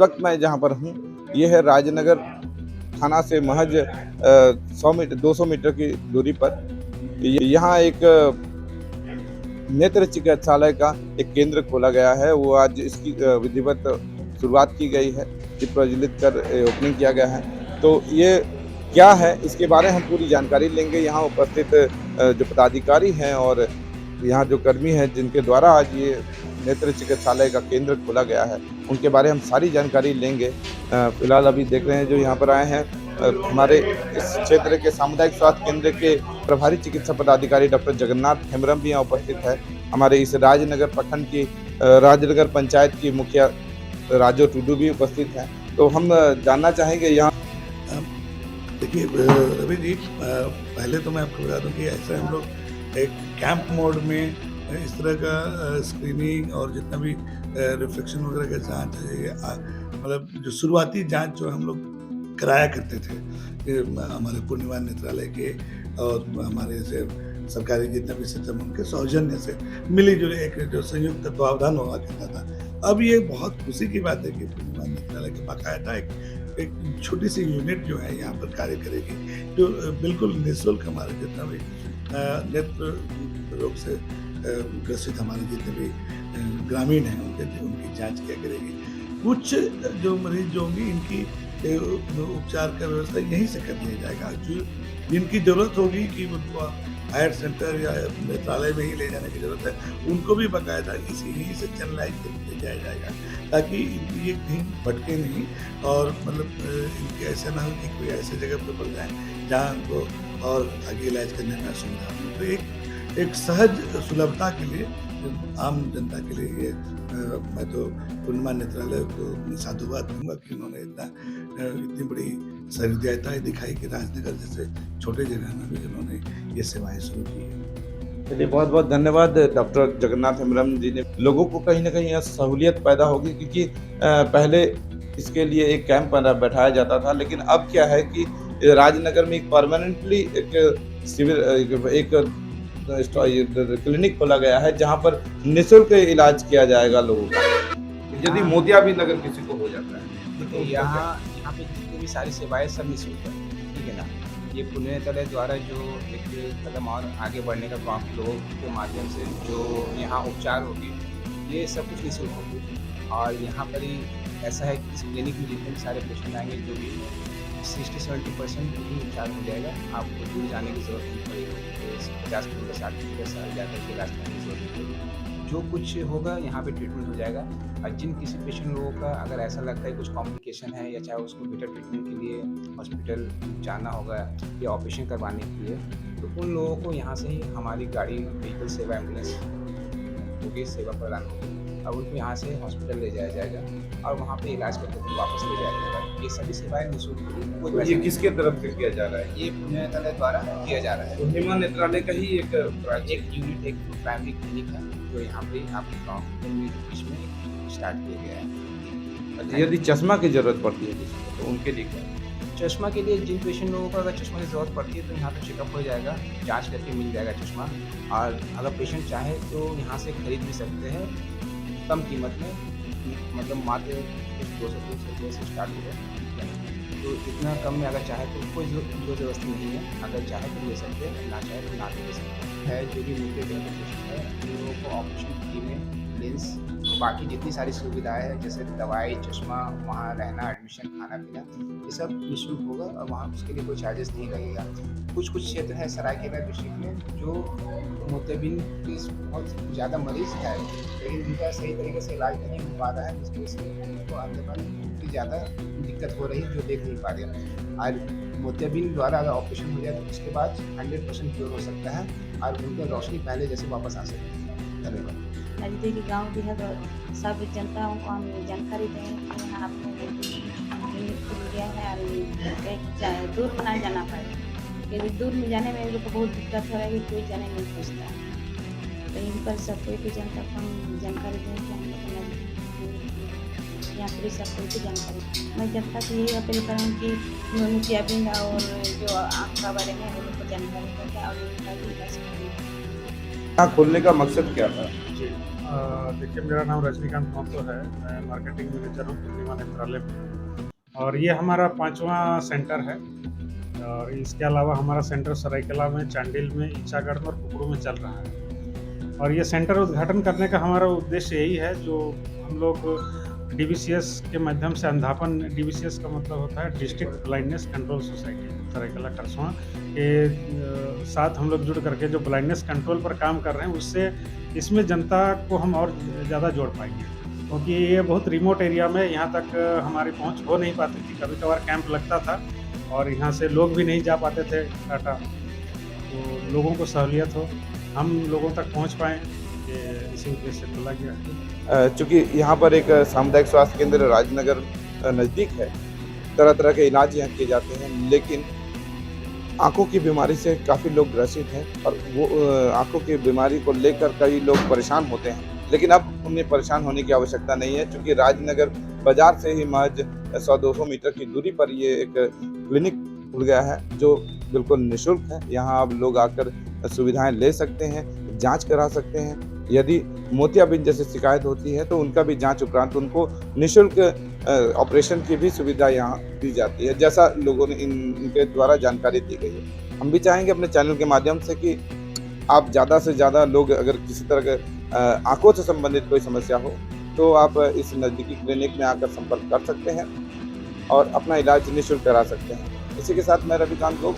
वक्त मैं जहाँ पर हूँ, ये है राजनगर थाना से महज 100 मीटर 200 मीटर की दूरी पर। यहाँ एक नेत्र चिकित्सालय का एक केंद्र खोला गया है। वो आज इसकी विधिवत शुरुआत की गई है, दीप प्रज्वलित कर ओपनिंग किया गया है। तो ये क्या है, इसके बारे में हम पूरी जानकारी लेंगे। यहाँ उपस्थित जो पदाधिकारी हैं और यहाँ जो कर्मी हैं जिनके द्वारा आज ये नेत्र चिकित्सालय का केंद्र खोला गया है, उनके बारे में हम सारी जानकारी लेंगे। फिलहाल अभी देख रहे हैं जो यहाँ पर आए हैं हमारे इस क्षेत्र के सामुदायिक स्वास्थ्य केंद्र के प्रभारी चिकित्सा पदाधिकारी डॉक्टर जगन्नाथ हेम्ब्रम भी यहाँ उपस्थित है। हमारे इस राजनगर प्रखंड की राजनगर पंचायत की मुखिया राजो टुडू भी उपस्थित हैं। तो हम जानना चाहेंगे यहाँ। देखिए रवि जी, पहले तो मैं आपको बता दूं कि ऐसे हम लोग एक कैंप मोड में इस तरह का स्क्रीनिंग और जितना भी रिफ्लेक्शन वगैरह का जांच है, मतलब जो शुरुआती जांच जो हम लोग कराया करते थे हमारे पूर्णिमा नेत्रालय के और हमारे से सरकारी जितना भी सिस्टम उनके सौजन्य से मिली जुली एक जो संयुक्त तत्वावधान हुआ करता था। अब ये बहुत खुशी की बात है कि पूर्णिमा नेत्रालय के बाकायदा एक छोटी सी यूनिट जो है यहाँ पर कार्य करेगी, जो बिल्कुल निःशुल्क हमारे जितना भी नेत्र रोग से ग्रसित हमारे जितने भी ग्रामीण हैं उनकी जांच किया करेगी। कुछ जो मरीज जो होंगे इनकी उपचार का व्यवस्था यहीं से कर दिया जाएगा। जो जिनकी ज़रूरत होगी कि उनको हायर सेंटर या नेत्रालय में ही ले जाने की ज़रूरत है, उनको भी बाकायदा यहीं से चैनलाइज कर दिया जाएगा, ताकि ये कहीं भटके नहीं और मतलब इनके ऐसा ना हो कि कोई ऐसे जगह पर पड़ जाए जहाँ उनको और आगे इलाज करने में असुविधा हो। तो एक सहज सुलभता के लिए आम जनता के लिए ये मैं तो पूर्णिमा नेत्रालय को साधुवाद दूंगा कि उन्होंने इतनी बड़ी सहृदयता दिखाई कि राजनगर जैसे छोटे जगह में भी उन्होंने ये सेवाएं शुरू की है। चलिए, बहुत बहुत धन्यवाद डॉक्टर जगन्नाथ हेम्ब्रम जी ने। लोगों को कहीं ना कहीं यह सहूलियत पैदा होगी, क्योंकि पहले इसके लिए एक कैंप बैठाया जाता था, लेकिन अब क्या है कि राजनगर में एक परमानेंटली एक शिविर एक क्लिनिक खोला गया है जहां पर निःशुल्क इलाज किया जाएगा लोगों का, यदि मोतियाबिंद अगर किसी को हो जाता है। तो यहाँ पे जितनी भी सारी सेवाएं सब निःशुल्क है, ठीक है ना। ये पूर्णिमा नेत्रालय द्वारा जो एक कदम और आगे बढ़ने का काम लोगों के माध्यम से जो यहाँ उपचार होगी, ये सब कुछ निःशुल्क होगी। और यहाँ पर ही ऐसा है कि इस क्लिनिक में जितने भी सारे पेशेंट आएंगे जो भी 60-70% ही उपचार हो जाएगा। आपको दूर जाने की ज़रूरत नहीं पड़ेगी, 50 किलोमीटर 60 किलोमीटर से जाकर के इलाज करने की ज़रूरत नहीं पड़ेगी। जो कुछ होगा यहाँ पे ट्रीटमेंट हो जाएगा। और जिन किसी पेशेंट लोगों का अगर ऐसा लगता है कुछ कॉम्प्लिकेशन है या चाहे उसको बेटर ट्रीटमेंट के लिए हॉस्पिटल जाना होगा या ऑपरेशन करवाने के लिए, तो उन लोगों को यहाँ से ही हमारी गाड़ी व्हीकल सेवा एम्बुलेंस होगी, सेवा प्रदान होगी। अब उनको यहाँ से हॉस्पिटल ले जाया जाएगा और वहाँ पे इलाज करके फिर वापस ले जाया जाएगा। ये सभी सेवाएं निःशुल्क होगी। ये किसके तरफ से किया जा रहा है? ये पूर्णिमा नेत्रालय द्वारा किया जा रहा है। पूर्णिमा नेत्रालय का ही एक यूनिट, एक प्राइमरी क्लिनिक है जो यहाँ पे आपके गाँव के बीच में स्टार्ट किया गया है। यदि चश्मा की जरूरत पड़ती है किसी को, तो उनके लिए क्या? चश्मा के लिए जिन पेशेंट लोगों को अगर चश्मा की ज़रूरत पड़ती है तो यहाँ पे चेकअप हो जाएगा, जांच करके मिल जाएगा चश्मा। और अगर पेशेंट चाहे तो यहाँ से खरीद भी सकते हैं कम कीमत में, मतलब मात्र कुछ 200 रुपये से स्टार्ट होगा। तो इतना कम में अगर चाहे तो कोई जो ज़बरदस्ती नहीं है, अगर चाहे तो ले सकते हैं, ना चाहे तो ना भी ले सकते हैं। जो भी मोटे पेशेंट है उन लोगों को ऑपरेशन फ्री में लेंस, बाकी जितनी सारी सुविधाएं हैं जैसे दवाई, चश्मा, वहाँ रहना, एडमिशन, खाना पीना, ये सब निःशुल्क होगा और वहाँ उसके लिए कोई चार्जेस नहीं लगेगा। कुछ क्षेत्र है सरायकेला डिस्ट्रिक्ट में जो मोतियाबिंद के बहुत ज़्यादा मरीज है, लेकिन उनका सही तरीके से इलाज नहीं हो पा रहा है, जिसकी वजह से उनको अंदर की ज़्यादा दिक्कत हो रही है जो देख नहीं पा रहे हैं। और मोतियाबिंद द्वारा अगर ऑपरेशन हो जाए तो उसके बाद 100% क्योर हो सकता है और उनका रोशनी पहले जैसे वापस आ सकती है। धन्यवाद। नज़दीकी गांव भी है तो सब जनताओं को हम जानकारी दें कि यहाँ आपने क्लिनिक खोल दिया है और दूर नहीं जाना पड़े, क्योंकि दूर में जाने में लोग को बहुत दिक्कत हो रहा है कि कोई जाने नहीं पूछता है। तो इन पर सब कोई की जनता को हम जानकारी दें कि हम यहाँ पर सब कोई की जानकारी। मैं जनता से यही अपील करूँ कि मोतियाबिंद और जो आँख का बारे में उन लोग को जानकारी दें और उनका भी इलाज करें। यहाँ खोलने का मकसद क्या था? देखिए मेरा नाम रजनीकांत महतो है। मैं मार्केटिंग मैनेजर हूँ पूर्णिमा नेत्रालय में। और ये हमारा 5वां सेंटर है। और इसके अलावा हमारा सेंटर सरायकला में, चांडिल में, ईचागढ़ में और कुकड़ू में चल रहा है। और ये सेंटर उद्घाटन करने का हमारा उद्देश्य यही है, जो हम लोग डीबीसीएस के माध्यम से अंधापन, डीबीसीएस का मतलब होता है डिस्ट्रिक्ट ब्लाइंडनेस कंट्रोल सोसाइटी सरायकला खरसवां के साथ हम लोग जुड़ करके जो ब्लाइंडनेस कंट्रोल पर काम कर रहे हैं, उससे इसमें जनता को हम और ज़्यादा जोड़ पाएंगे, क्योंकि ये बहुत रिमोट एरिया में यहाँ तक हमारी पहुँच हो नहीं पाती थी। कभी कभार कैंप लगता था और यहाँ से लोग भी नहीं जा पाते थे टाटा, तो लोगों को सहूलियत हो, हम लोगों तक पहुँच पाएँ, ये इसी उद्देश्य से खोला गया है। चूँकि यहाँ पर एक सामुदायिक स्वास्थ्य केंद्र राजनगर नज़दीक है, तरह तरह के इलाज यहाँ किए जाते हैं, लेकिन आँखों की बीमारी से काफ़ी लोग ग्रसित हैं और वो आँखों की बीमारी को लेकर कई लोग परेशान होते हैं। लेकिन अब उन्हें परेशान होने की आवश्यकता नहीं है, क्योंकि राजनगर बाज़ार से ही महज 100-200 मीटर की दूरी पर ये एक क्लिनिक खुल गया है, जो बिल्कुल निःशुल्क है। यहाँ अब लोग आकर सुविधाएं ले सकते हैं, जांच करा सकते हैं। यदि मोतियाबिंद जैसी शिकायत होती है तो उनका भी जांच उपरांत उनको निःशुल्क ऑपरेशन की भी सुविधा यहाँ दी जाती है, जैसा लोगों ने इनके द्वारा जानकारी दी गई है। हम भी चाहेंगे अपने चैनल के माध्यम से कि आप ज़्यादा से ज़्यादा लोग, अगर किसी तरह के आँखों से संबंधित कोई समस्या हो तो आप इस नज़दीकी क्लिनिक में आकर संपर्क कर सकते हैं और अपना इलाज निःशुल्क करा सकते हैं। इसी के साथ मैं रविकांत लोग